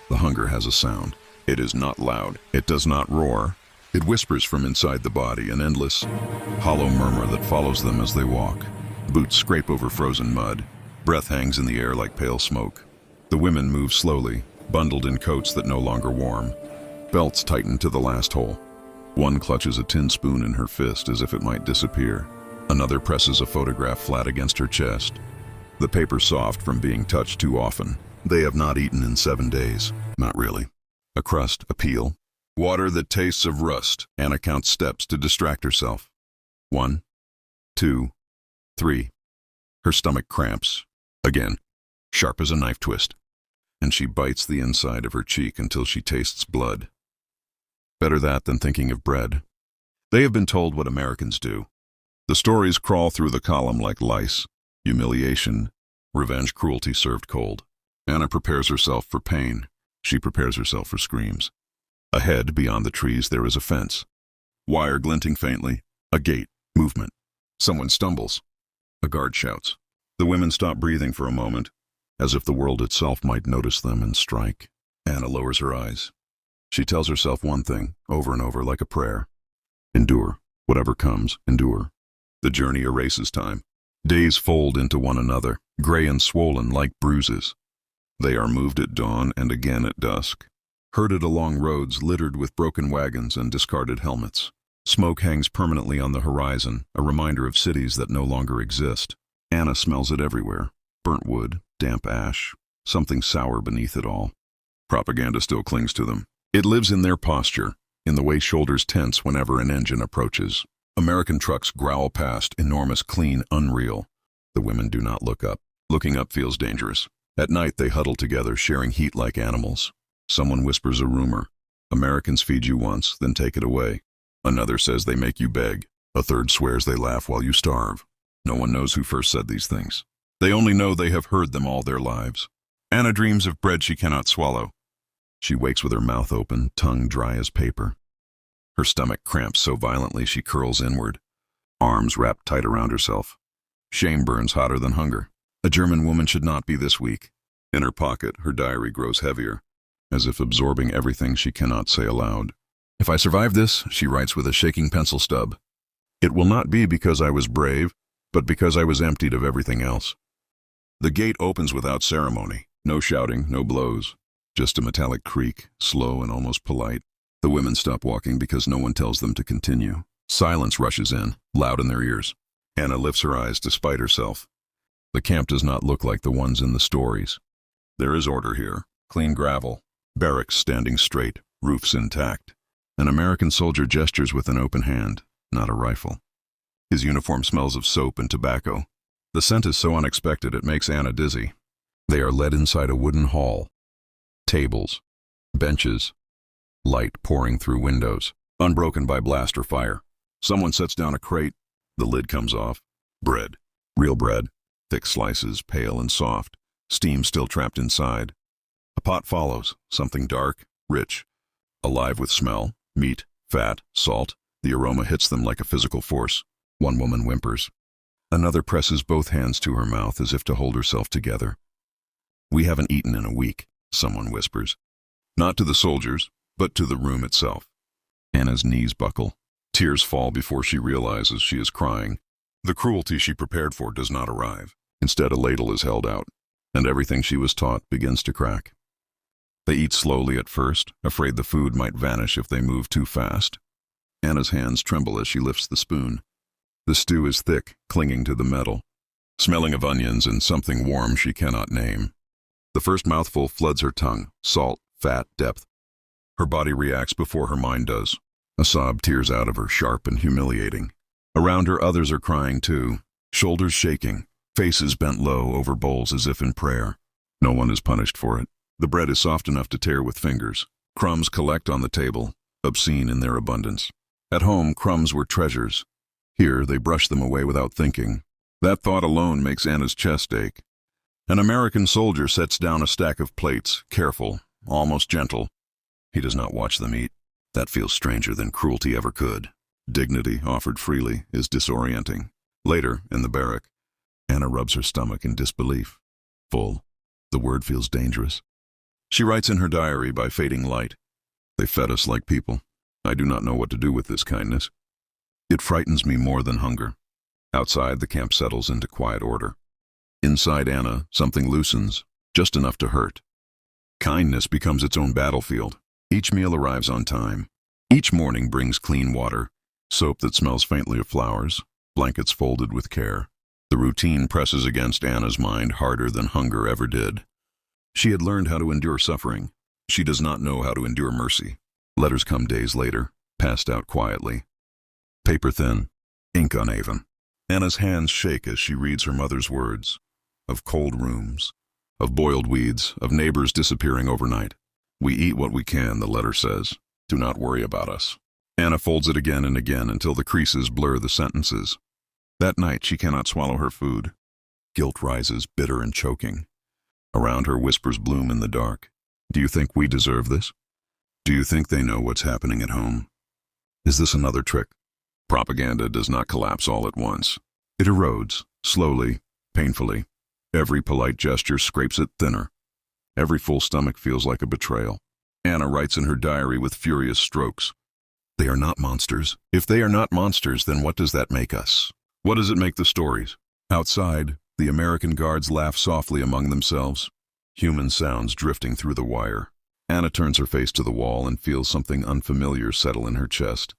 The hunger has a sound. It is not loud. It does not roar. It whispers from inside the body, an endless, hollow murmur that follows them as they walk. Boots scrape over frozen mud. Breath hangs in the air like pale smoke. The women move slowly, bundled in coats that no longer warm. Belts tighten to the last hole. One clutches a tin spoon in her fist as if it might disappear. Another presses a photograph flat against her chest. The paper soft from being touched too often. They have not eaten in 7 days. Not really. A crust, a peel. Water that tastes of rust. Anna counts steps to distract herself. 1, 2, 3. Her stomach cramps. Again, sharp as a knife twist. And she bites the inside of her cheek until she tastes blood. Better that than thinking of bread. They have been told what Americans do. The stories crawl through the column like lice. Humiliation, revenge, cruelty served cold. Anna prepares herself for pain. She prepares herself for screams. Ahead, beyond the trees, there is a fence. Wire glinting faintly. A gate. Movement. Someone stumbles. A guard shouts. The women stop breathing for a moment, as if the world itself might notice them and strike. Anna lowers her eyes. She tells herself one thing, over and over, like a prayer. Endure. Whatever comes, endure. The journey erases time. Days fold into one another, gray and swollen like bruises. They are moved at dawn and again at dusk. Herded along roads littered with broken wagons and discarded helmets. Smoke hangs permanently on the horizon, a reminder of cities that no longer exist. Anna smells it everywhere. Burnt wood, damp ash, something sour beneath it all. Propaganda still clings to them. It lives in their posture, in the way shoulders tense whenever an engine approaches. American trucks growl past, enormous, clean, unreal. The women do not look up. Looking up feels dangerous. At night they huddle together, sharing heat like animals. Someone whispers a rumor. Americans feed you once, then take it away. Another says they make you beg. A third swears they laugh while you starve. No one knows who first said these things. They only know they have heard them all their lives. Anna dreams of bread she cannot swallow. She wakes with her mouth open, tongue dry as paper. Her stomach cramps so violently she curls inward, arms wrapped tight around herself. Shame burns hotter than hunger. A German woman should not be this weak. In her pocket, her diary grows heavier, as if absorbing everything she cannot say aloud. If I survive this, she writes with a shaking pencil stub, it will not be because I was brave, but because I was emptied of everything else. The gate opens without ceremony. No shouting, no blows. Just a metallic creak, slow and almost polite. The women stop walking because no one tells them to continue. Silence rushes in, loud in their ears. Anna lifts her eyes despite herself. The camp does not look like the ones in the stories. There is order here. Clean gravel. Barracks standing straight, roofs intact. An American soldier gestures with an open hand, not a rifle. His uniform smells of soap and tobacco. The scent is so unexpected it makes Anna dizzy. They are led inside a wooden hall. Tables, benches, light pouring through windows, unbroken by blast or fire. Someone sets down a crate. The lid comes off. Bread. Real bread. Thick slices, pale and soft. Steam still trapped inside. A pot follows. Something dark, rich. Alive with smell. Meat, fat, salt. The aroma hits them like a physical force. One woman whimpers. Another presses both hands to her mouth as if to hold herself together. We haven't eaten in a week, someone whispers. Not to the soldiers, but to the room itself. Anna's knees buckle. Tears fall before she realizes she is crying. The cruelty she prepared for does not arrive. Instead, a ladle is held out, and everything she was taught begins to crack. They eat slowly at first, afraid the food might vanish if they move too fast. Anna's hands tremble as she lifts the spoon. The stew is thick, clinging to the metal, smelling of onions and something warm she cannot name. The first mouthful floods her tongue, salt, fat, depth. Her body reacts before her mind does. A sob tears out of her, sharp and humiliating. Around her others are crying too, shoulders shaking, faces bent low over bowls as if in prayer. No one is punished for it. The bread is soft enough to tear with fingers. Crumbs collect on the table, obscene in their abundance. At home, crumbs were treasures. Here, they brush them away without thinking. That thought alone makes Anna's chest ache. An American soldier sets down a stack of plates, careful, almost gentle. He does not watch them eat. That feels stranger than cruelty ever could. Dignity, offered freely, is disorienting. Later, in the barrack, Anna rubs her stomach in disbelief. Full. The word feels dangerous. She writes in her diary by fading light. They fed us like people. I do not know what to do with this kindness. It frightens me more than hunger. Outside, the camp settles into quiet order. Inside Anna, something loosens, just enough to hurt. Kindness becomes its own battlefield. Each meal arrives on time. Each morning brings clean water, soap that smells faintly of flowers, blankets folded with care. The routine presses against Anna's mind harder than hunger ever did. She had learned how to endure suffering. She does not know how to endure mercy. Letters come days later, passed out quietly. Paper thin, ink uneven. Anna's hands shake as she reads her mother's words. Of cold rooms, of boiled weeds, of neighbors disappearing overnight. We eat what we can, the letter says. Do not worry about us. Anna folds it again and again until the creases blur the sentences. That night she cannot swallow her food. Guilt rises, bitter and choking. Around her whispers bloom in the dark. Do you think we deserve this? Do you think they know what's happening at home? Is this another trick? Propaganda does not collapse all at once. It erodes, slowly, painfully. Every polite gesture scrapes it thinner. Every full stomach feels like a betrayal. Anna writes in her diary with furious strokes. They are not monsters. If they are not monsters, then what does that make us? What does it make the stories? Outside, the American guards laugh softly among themselves. Human sounds drifting through the wire. Anna turns her face to the wall and feels something unfamiliar settle in her chest.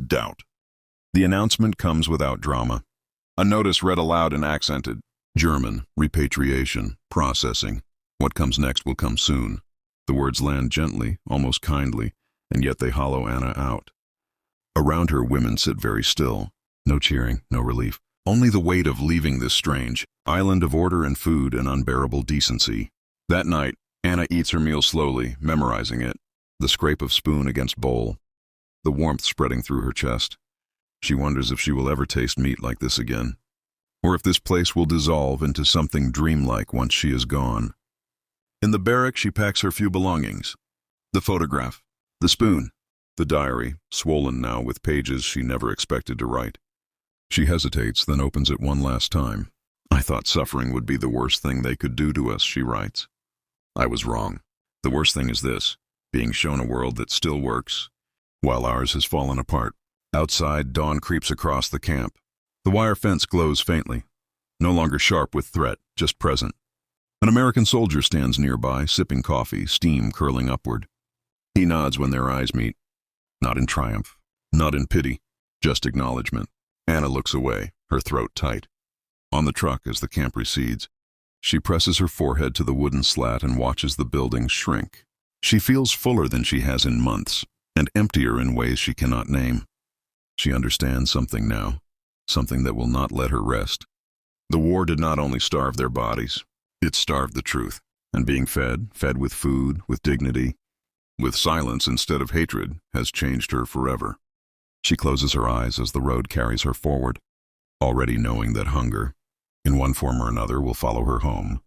Doubt. The announcement comes without drama. A notice read aloud and accented. German, repatriation, processing. What comes next will come soon. The words land gently, almost kindly, and yet they hollow Anna out. Around her, women sit very still. No cheering, no relief. Only the weight of leaving this strange island of order and food and unbearable decency. That night, Anna eats her meal slowly, memorizing it. The scrape of spoon against bowl. The warmth spreading through her chest. She wonders if she will ever taste meat like this again. Or if this place will dissolve into something dreamlike once she is gone. In the barrack, she packs her few belongings. The photograph. The spoon. The diary, swollen now with pages she never expected to write. She hesitates, then opens it one last time. I thought suffering would be the worst thing they could do to us, she writes. I was wrong. The worst thing is this, being shown a world that still works, while ours has fallen apart. Outside, dawn creeps across the camp. The wire fence glows faintly, no longer sharp with threat, just present. An American soldier stands nearby, sipping coffee, steam curling upward. He nods when their eyes meet. Not in triumph, not in pity, just acknowledgement. Anna looks away, her throat tight. On the truck, as the camp recedes, she presses her forehead to the wooden slat and watches the building shrink. She feels fuller than she has in months, and emptier in ways she cannot name. She understands something now, something that will not let her rest. The war did not only starve their bodies, it starved the truth. And being fed with food, with dignity, with silence instead of hatred, has changed her forever. She closes her eyes as the road carries her forward, already knowing that hunger, in one form or another, will follow her home.